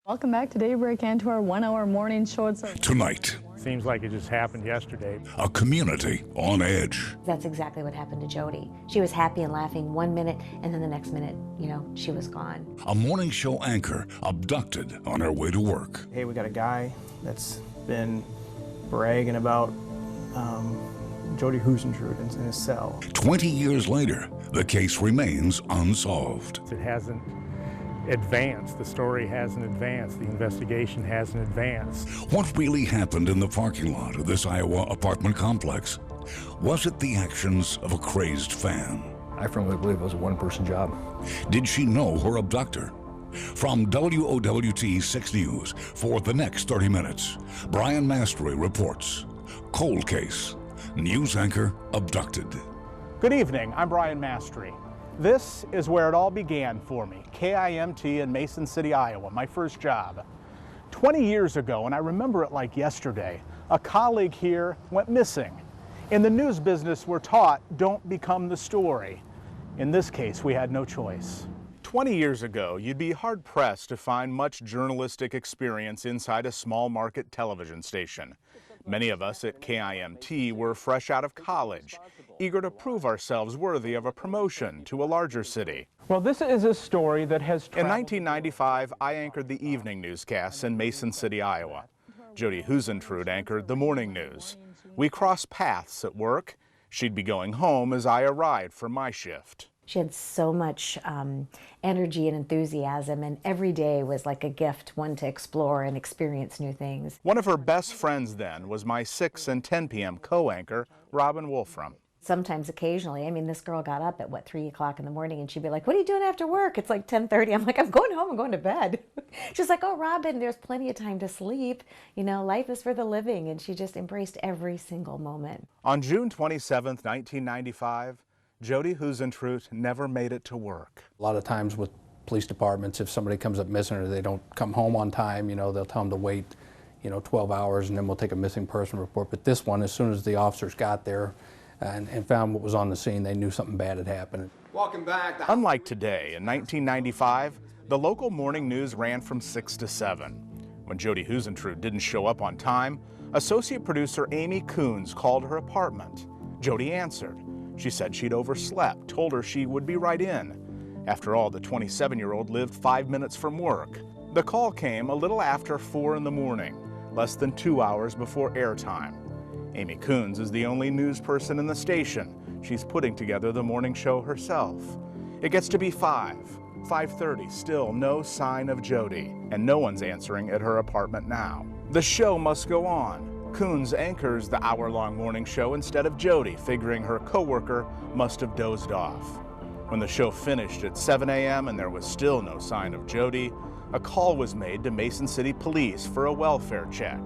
Welcome back to Daybreak and to our 1-hour morning show. Tonight, seems like it just happened yesterday. a community on edge. That's exactly what happened to Jodi. She was happy and laughing one minute, and then the next minute, she was gone. A morning show anchor abducted on her way to work. Hey, we got a guy that's been bragging about Jodi Huisentruit in his cell. 20 years later, the case remains unsolved. It hasn't advanced. The story hasn't advanced. The investigation hasn't advanced. What really happened in the parking lot of this Iowa apartment complex? Was it the actions of a crazed fan? I firmly believe it was a one-person job. Did she know her abductor? From WOWT 6 News, for the next 30 minutes, Brian Mastre reports. Cold case. News anchor abducted. Good evening, I'm Brian Mastre. This is where it all began for me, KIMT in Mason City, Iowa, my first job. 20 years ago, and I remember it like yesterday, a colleague here went missing. In the news business, we're taught, don't become the story. In this case, we had no choice. 20 years ago, you'd be hard-pressed to find much journalistic experience inside a small market television station. Many of us at KIMT were fresh out of college, eager to prove ourselves worthy of a promotion to a larger city. Well, this is a story that has In 1995, I anchored the evening newscasts in Mason City, Iowa. Jodi Huisentruit anchored the morning news. We crossed paths at work. She'd be going home as I arrived for my shift. She had so much energy and enthusiasm, and every day was like a gift, one to explore and experience new things. One of her best friends then was my 6 and 10 p.m. co-anchor, Robin Wolfram. Sometimes, occasionally, this girl got up at 3 o'clock in the morning, and she'd be like, what are you doing after work? It's like 10:30. I'm like, I'm going home, I'm going to bed. She's like, oh, Robin, there's plenty of time to sleep. Life is for the living, and she just embraced every single moment. On June 27th, 1995, Jodi Huisentruit never made it to work. A lot of times with police departments, if somebody comes up missing or they don't come home on time, they'll tell them to wait, 12 hours and then we'll take a missing person report. But this one, as soon as the officers got there and found what was on the scene, they knew something bad had happened. Welcome back. Unlike today, in 1995, the local morning news ran from 6 to 7. When Jodi Huisentruit didn't show up on time, associate producer Amy Coons called her apartment. Jodi answered. She said she'd overslept, told her she would be right in. After all, the 27-year-old lived 5 minutes from work. The call came a little after 4 in the morning, less than 2 hours before airtime. Amy Coons is the only news person in the station. She's putting together the morning show herself. It gets to be 5:30, still no sign of Jodi, and no one's answering at her apartment now. The show must go on. Coons anchors the hour-long morning show instead of Jodi, figuring her coworker must have dozed off. When the show finished at 7 a.m. and there was still no sign of Jodi, a call was made to Mason City Police for a welfare check.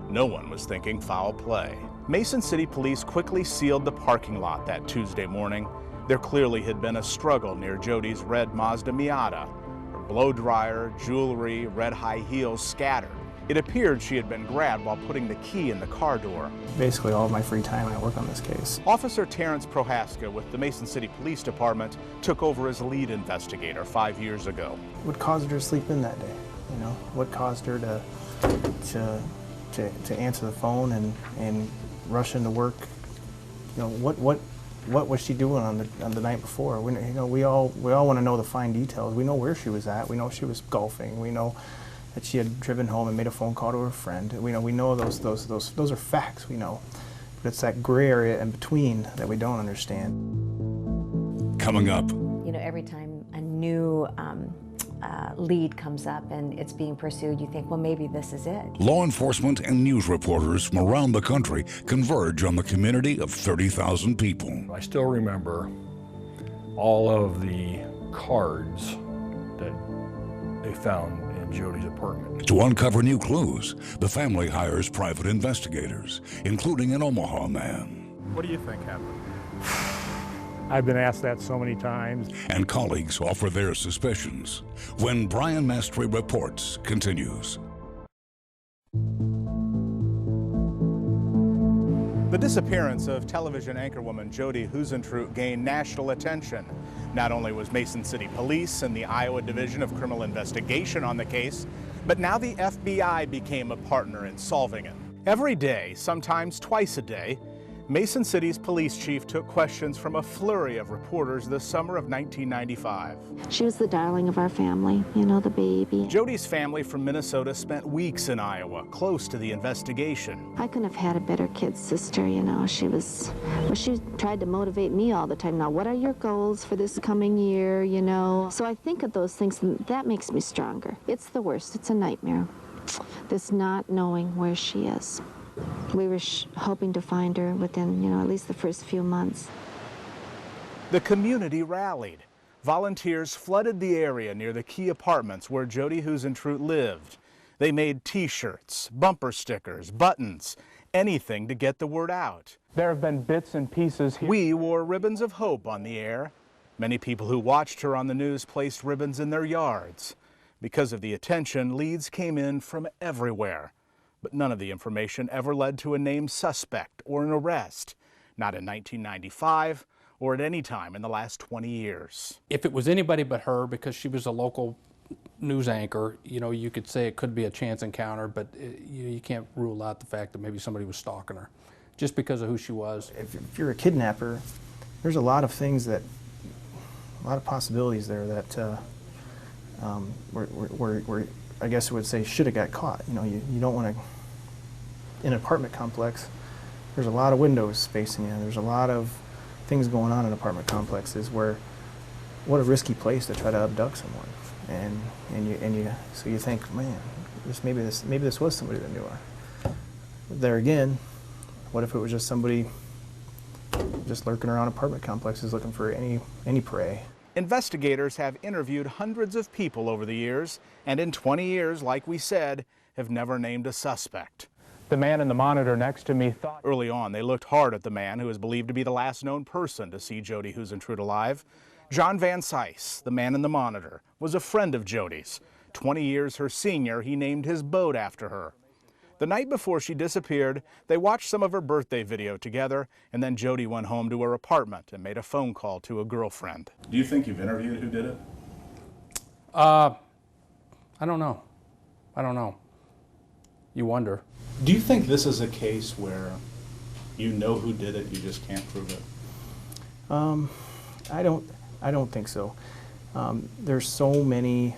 No one was thinking foul play. Mason City Police quickly sealed the parking lot that Tuesday morning. There clearly had been a struggle near Jodi's red Mazda Miata. Her blow dryer, jewelry, red high heels scattered. It appeared she had been grabbed while putting the key in the car door. Basically all of my free time I work on this case. Officer Terrence Prohaska with the Mason City Police Department took over as lead investigator 5 years ago. What caused her to sleep in that day? What caused her to answer the phone and rush into work? What was she doing on the night before? We all want to know the fine details. We know where she was at. We know she was golfing. We know that she had driven home and made a phone call to her friend. We know those are facts. We know, but it's that gray area in between that we don't understand. Coming up. Every time a new lead comes up and it's being pursued, you think, well, maybe this is it. Law enforcement and news reporters from around the country converge on the community of 30,000 people. I still remember all of the cards that they found in Jodi's apartment. To uncover new clues, the family hires private investigators, including an Omaha man. What do you think happened? I've been asked that so many times. And colleagues offer their suspicions. When Brian Mastre Reports continues. The disappearance of television anchorwoman Jodi gained national attention. Not only was Mason City Police and the Iowa Division of Criminal Investigation on the case, but now the FBI became a partner in solving it. Every day, sometimes twice a day, Mason City's police chief took questions from a flurry of reporters this summer of 1995. She was the darling of our family, you know, the baby. Jodi's family from Minnesota spent weeks in Iowa, close to the investigation. I couldn't have had a better kid sister, you know. She tried to motivate me all the time. Now, what are your goals for this coming year, you know? So I think of those things, and that makes me stronger. It's the worst. It's a nightmare. This not knowing where she is. We were hoping to find her within, you know, at least the first few months. The community rallied. Volunteers flooded the area near the key apartments where Jodi lived. They made T-shirts, bumper stickers, buttons, anything to get the word out. There have been bits and pieces here. We wore ribbons of hope on the air. Many people who watched her on the news placed ribbons in their yards. Because of the attention, leads came in from everywhere. But none of the information ever led to a named suspect or an arrest, not in 1995 or at any time in the last 20 years. If it was anybody but her, because she was a local news anchor, you know, you could say it could be a chance encounter, but you can't rule out the fact that maybe somebody was stalking her just because of who she was. If you're a kidnapper, there's a lot of things that, a lot of possibilities there that were I guess I would say should have got caught. You know, you don't want to, in an apartment complex, there's a lot of windows facing you. There's a lot of things going on in apartment complexes where, what a risky place to try to abduct someone. So you think, man, maybe this was somebody that knew her. There again, what if it was just somebody just lurking around apartment complexes looking for any prey? Investigators have interviewed hundreds of people over the years, and in 20 years, like we said, have never named a suspect. The man in the monitor next to me thought... Early on, they looked hard at the man who is believed to be the last known person to see Jodi alive. John Van Sice, the man in the monitor, was a friend of Jodi's. 20 years her senior, he named his boat after her. The night before she disappeared, they watched some of her birthday video together, and then Jodi went home to her apartment and made a phone call to a girlfriend. Do you think you've interviewed who did it? I don't know. I don't know. You wonder. Do you think this is a case where you know who did it, you just can't prove it? I don't think so. There's so many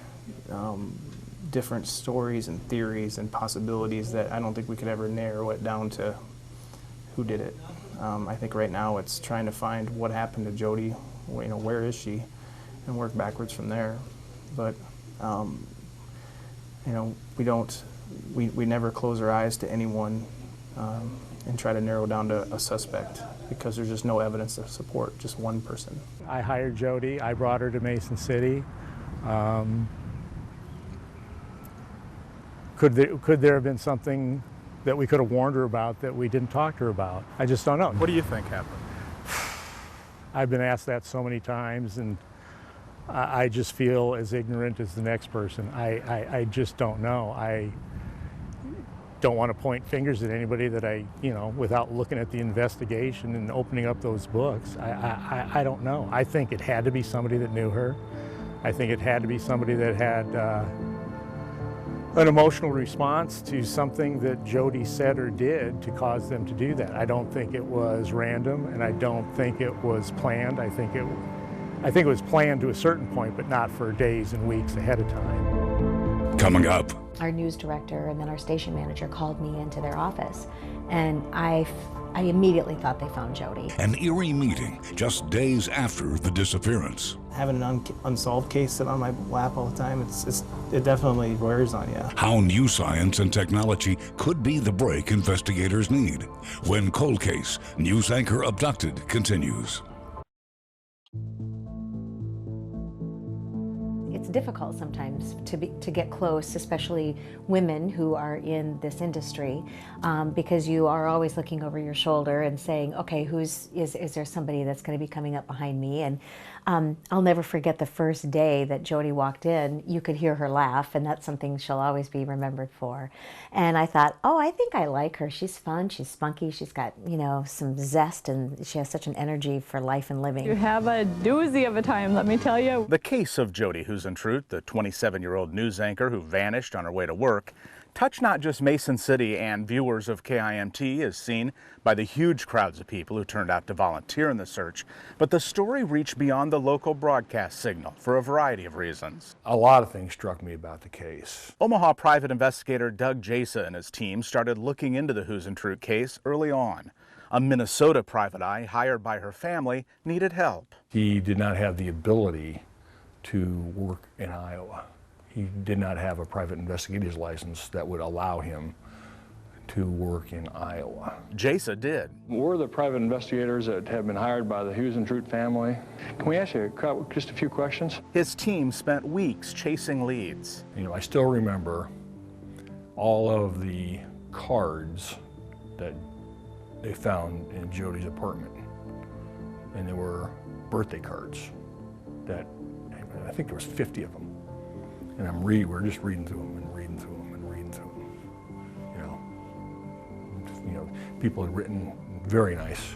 different stories and theories and possibilities that I don't think we could ever narrow it down to who did it. I think right now it's trying to find what happened to Jodi, you know, where is she, and work backwards from there. But you know, we never close our eyes to anyone and try to narrow down to a suspect, because there's just no evidence to support just one person. I hired Jodi. I brought her to Mason City. Could there have been something that we could have warned her about that we didn't talk to her about? I just don't know. What do you think happened? I've been asked that so many times, and I just feel as ignorant as the next person. I just don't know. I don't want to point fingers at anybody that you know, without looking at the investigation and opening up those books. I don't know. I think it had to be somebody that knew her. I think it had to be somebody that had an emotional response to something that Jodi said or did to cause them to do that. I don't think it was random, and I don't think it was planned. I think it was planned to a certain point, but not for days and weeks ahead of time. Coming up. Our news director and then our station manager called me into their office, and I immediately thought they found Jodi. An eerie meeting just days after the disappearance. Having an unsolved case sit on my lap all the time, it definitely wears on you. How new science and technology could be the break investigators need. When Cold Case, news anchor Abducted continues. difficult sometimes to get close, especially women who are in this industry, because you are always looking over your shoulder and saying, okay, is there somebody that's going to be coming up behind me? And I'll never forget the first day that Jodi walked in. You could hear her laugh, and that's something she'll always be remembered for. And I thought, oh, I think I like her. She's fun, she's spunky, she's got, you know, some zest, and she has such an energy for life and living. You have a doozy of a time, let me tell you. The case of Jodi Huisentruit, the 27-year-old news anchor who vanished on her way to work, touched not just Mason City and viewers of KIMT, as seen by the huge crowds of people who turned out to volunteer in the search, but the story reached beyond the local broadcast signal for a variety of reasons. A lot of things struck me about the case. Omaha private investigator Doug Jasa and his team started looking into the Huisentruit case early on. A Minnesota private eye hired by her family needed help. He did not have the ability to work in Iowa. He did not have a private investigator's license that would allow him to work in Iowa. Jasa did. We're the private investigators that have been hired by the Huisentruit family. Can we ask you just a few questions? His team spent weeks chasing leads. You know, I still remember all of the cards that they found in Jodi's apartment. And there were birthday cards that, I think there was 50 of them. And we're just reading through them and reading through them and reading through them. You know, people had written very nice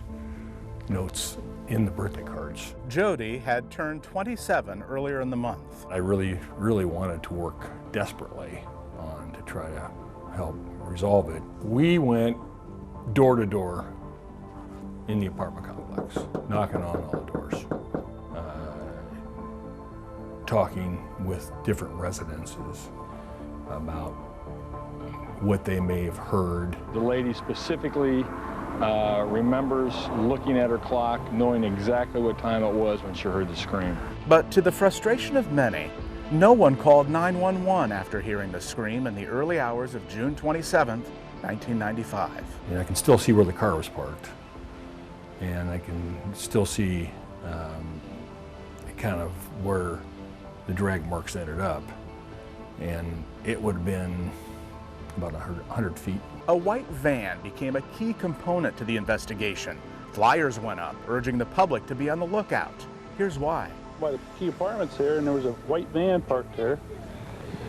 notes in the birthday cards. Jodi had turned 27 earlier in the month. I really, really wanted to work desperately on to try to help resolve it. We went door to door in the apartment complex, knocking on all the doors. Talking with different residences about what they may have heard. The lady specifically remembers looking at her clock, knowing exactly what time it was when she heard the scream. But to the frustration of many, no one called 911 after hearing the scream in the early hours of June 27, 1995. And I can still see where the car was parked, and I can still see kind of where the drag marks ended up, and it would have been about 100 feet. A white van became a key component to the investigation. Flyers went up urging the public to be on the lookout. Here's why. By the key apartments here, and there was a white van parked there,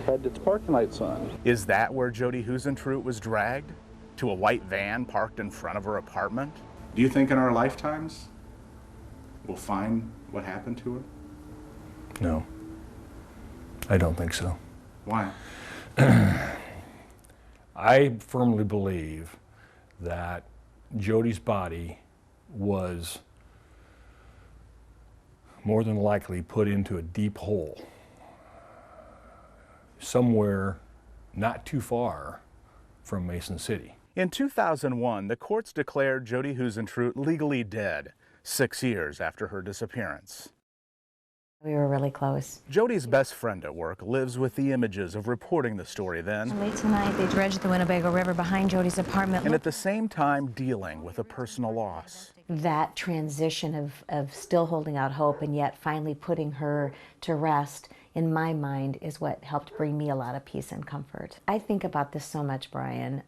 had its parking lights on. Is that where Jodi Huisentruit was dragged? To a white van parked in front of her apartment? Do you think in our lifetimes we'll find what happened to her? No. I don't think so. Why? I firmly believe that Jodi's body was more than likely put into a deep hole somewhere not too far from Mason City. In 2001, the courts declared Jodi Huisentruit legally dead, 6 years after her disappearance. We were really close. Jodi's best friend at work lives with the images of reporting the story then. Late tonight, they dredged the Winnebago River behind Jodi's apartment. And at the same time dealing with a personal loss. That transition of still holding out hope and yet finally putting her to rest, in my mind, is what helped bring me a lot of peace and comfort. I think about this so much, Brian.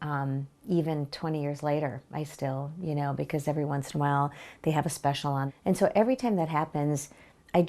Even 20 years later, I still, because every once in a while they have a special on. And so every time that happens, I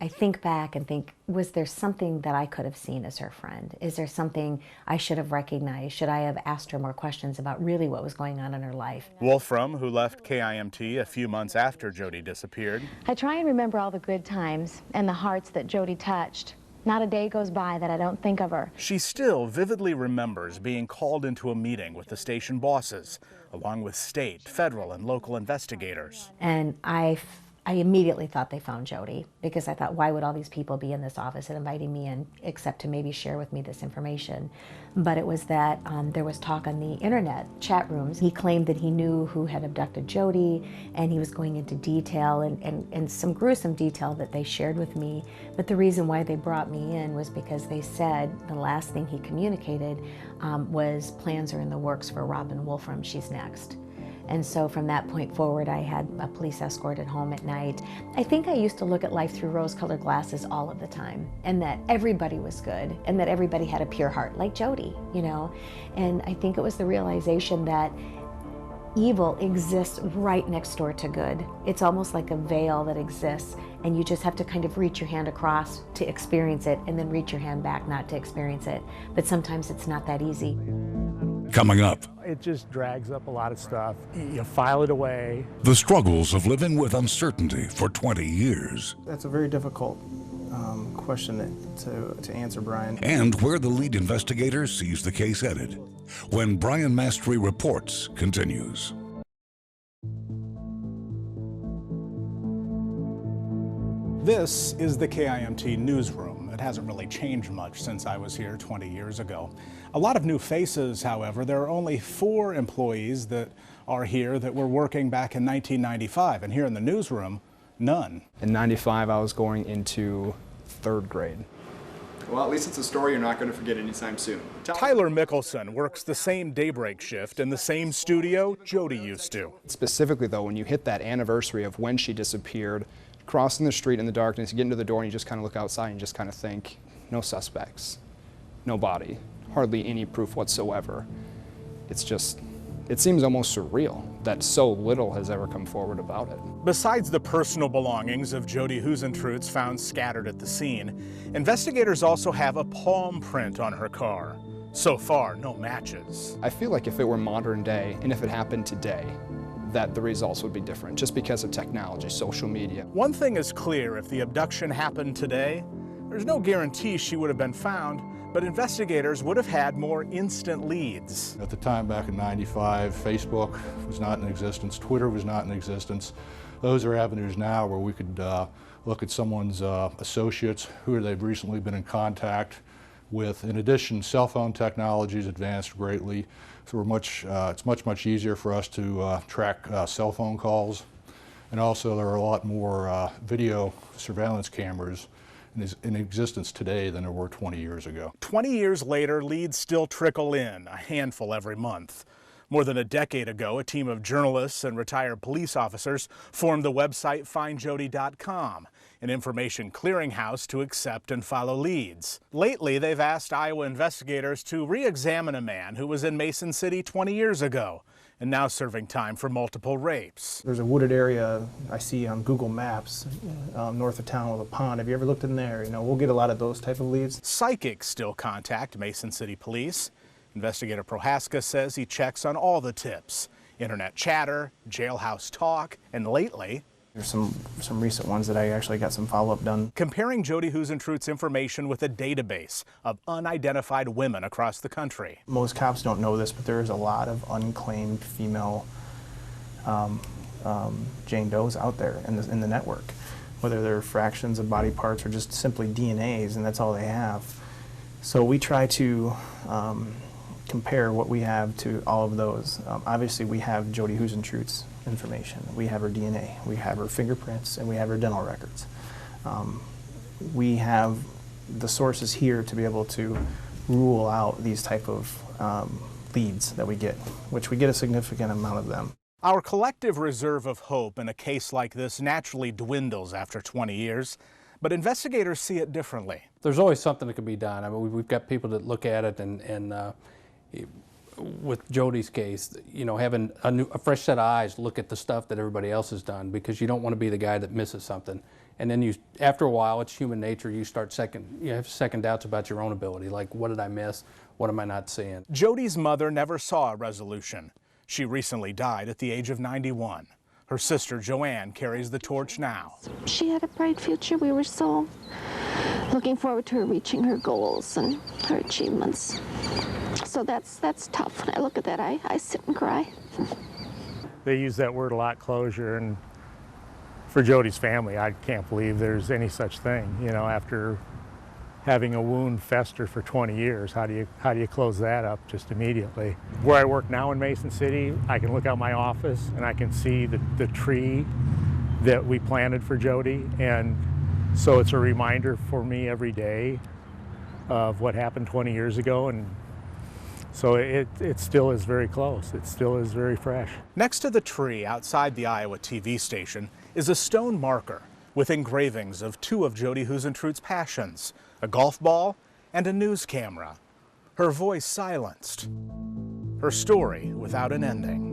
think back and think, was there something that I could have seen as her friend? Is there something I should have recognized? Should I have asked her more questions about really what was going on in her life? Wolfram, who left KIMT a few months after Jodi disappeared. I try and remember all the good times and the hearts that Jodi touched. Not a day goes by that I don't think of her. She still vividly remembers being called into a meeting with the station bosses, along with state, federal, and local investigators. And I immediately thought they found Jodi, because I thought, why would all these people be in this office and inviting me in except to maybe share with me this information? But it was that there was talk on the internet, chat rooms. He claimed that he knew who had abducted Jodi, and he was going into detail and some gruesome detail that they shared with me. But the reason why they brought me in was because they said the last thing he communicated was plans are in the works for Robin Wolfram, she's next. And so from that point forward, I had a police escort at home at night. I think I used to look at life through rose-colored glasses all of the time, and that everybody was good, and that everybody had a pure heart, like Jodi, you know? And I think it was the realization that evil exists right next door to good. It's almost like a veil that exists, and you just have to kind of reach your hand across to experience it, and then reach your hand back not to experience it. But sometimes it's not that easy. Coming up, It just drags up a lot of stuff. You file it away. the struggles of living with uncertainty for 20 years, That's a very difficult question to answer, Brian. and where the lead investigator sees the case headed. When Brian Mastre Reports continues. This is the KIMT newsroom. It hasn't really changed much since I was here 20 years ago. A lot of new faces, however. There are only 4 employees that are here that were working back in 1995, and here in the newsroom, none. In 95, I was going into 3rd grade. Well, at least it's a story you're not going to forget anytime soon. Tyler Mickelson works the same daybreak shift in the same studio Jodi used to. Specifically, though, when you hit that anniversary of when she disappeared, crossing the street in the darkness, you get into the door and you just kind of look outside and just kind of think, no suspects, no body, hardly any proof whatsoever. It's just, it seems almost surreal that so little has ever come forward about it. Besides the personal belongings of Jodi Huisentruits found scattered at the scene, investigators also have a palm print on her car. So far, no matches. I feel like if it were modern day and if it happened today, that the results would be different just because of technology, social media. One thing is clear, if the abduction happened today, there's no guarantee she would have been found, but investigators would have had more instant leads. At the time back in '95, Facebook was not in existence, Twitter was not in existence. Those are avenues now where we could look at someone's associates, who they've recently been in contact with. In addition, cell phone technology has advanced greatly, so it's much easier for us to track cell phone calls. And also there are a lot more video surveillance cameras in existence today than there were 20 years ago. 20 years later, leads still trickle in, a handful every month. More than a decade ago, a team of journalists and retired police officers formed the website findjodi.com, an information clearinghouse to accept and follow leads. Lately, they've asked Iowa investigators to re-examine a man who was in Mason City 20 years ago and now serving time for multiple rapes. There's a wooded area I see on Google Maps north of town with a pond. Have you ever looked in there? You know, we'll get a lot of those type of leads. Psychics still contact Mason City Police. Investigator Prohaska says he checks on all the tips: internet chatter, jailhouse talk, and lately, there's some recent ones that I actually got some follow-up done. Comparing Jodi Huisentruits' information with a database of unidentified women across the country. Most cops don't know this, but there is a lot of unclaimed female Jane Does out there in the network, whether they're fractions of body parts or just simply DNAs, and that's all they have. So we try to compare what we have to all of those. Obviously, we have Jodi Huisentruits' information. We have her DNA, we have her fingerprints, and we have her dental records. We have the sources here to be able to rule out these type of leads that we get, which we get a significant amount of them. Our collective reserve of hope in a case like this naturally dwindles after 20 years, but investigators see it differently. There's always something that can be done. I mean, we've got people that look at it, and with Jodi's case, you know, having a fresh set of eyes look at the stuff that everybody else has done, because you don't want to be the guy that misses something. And then after a while, it's human nature, you have second doubts about your own ability, like, what did I miss? What am I not seeing? Jodi's mother never saw a resolution. She recently died at the age of 91. Her sister Joanne carries the torch now. She had a bright future. We were so looking forward to her reaching her goals and her achievements. So that's tough. When I look at that, I sit and cry. They use that word a lot, closure, and for Jodi's family, I can't believe there's any such thing. You know, after having a wound fester for 20 years, how do you close that up just immediately? Where I work now in Mason City, I can look out my office and I can see the tree that we planted for Jodi, and so it's a reminder for me every day of what happened 20 years ago. And So it still is very close. It still is very fresh. Next to the tree outside the Iowa TV station is a stone marker with engravings of two of Jodi Huisentruit's passions, a golf ball and a news camera. Her voice silenced, her story without an ending.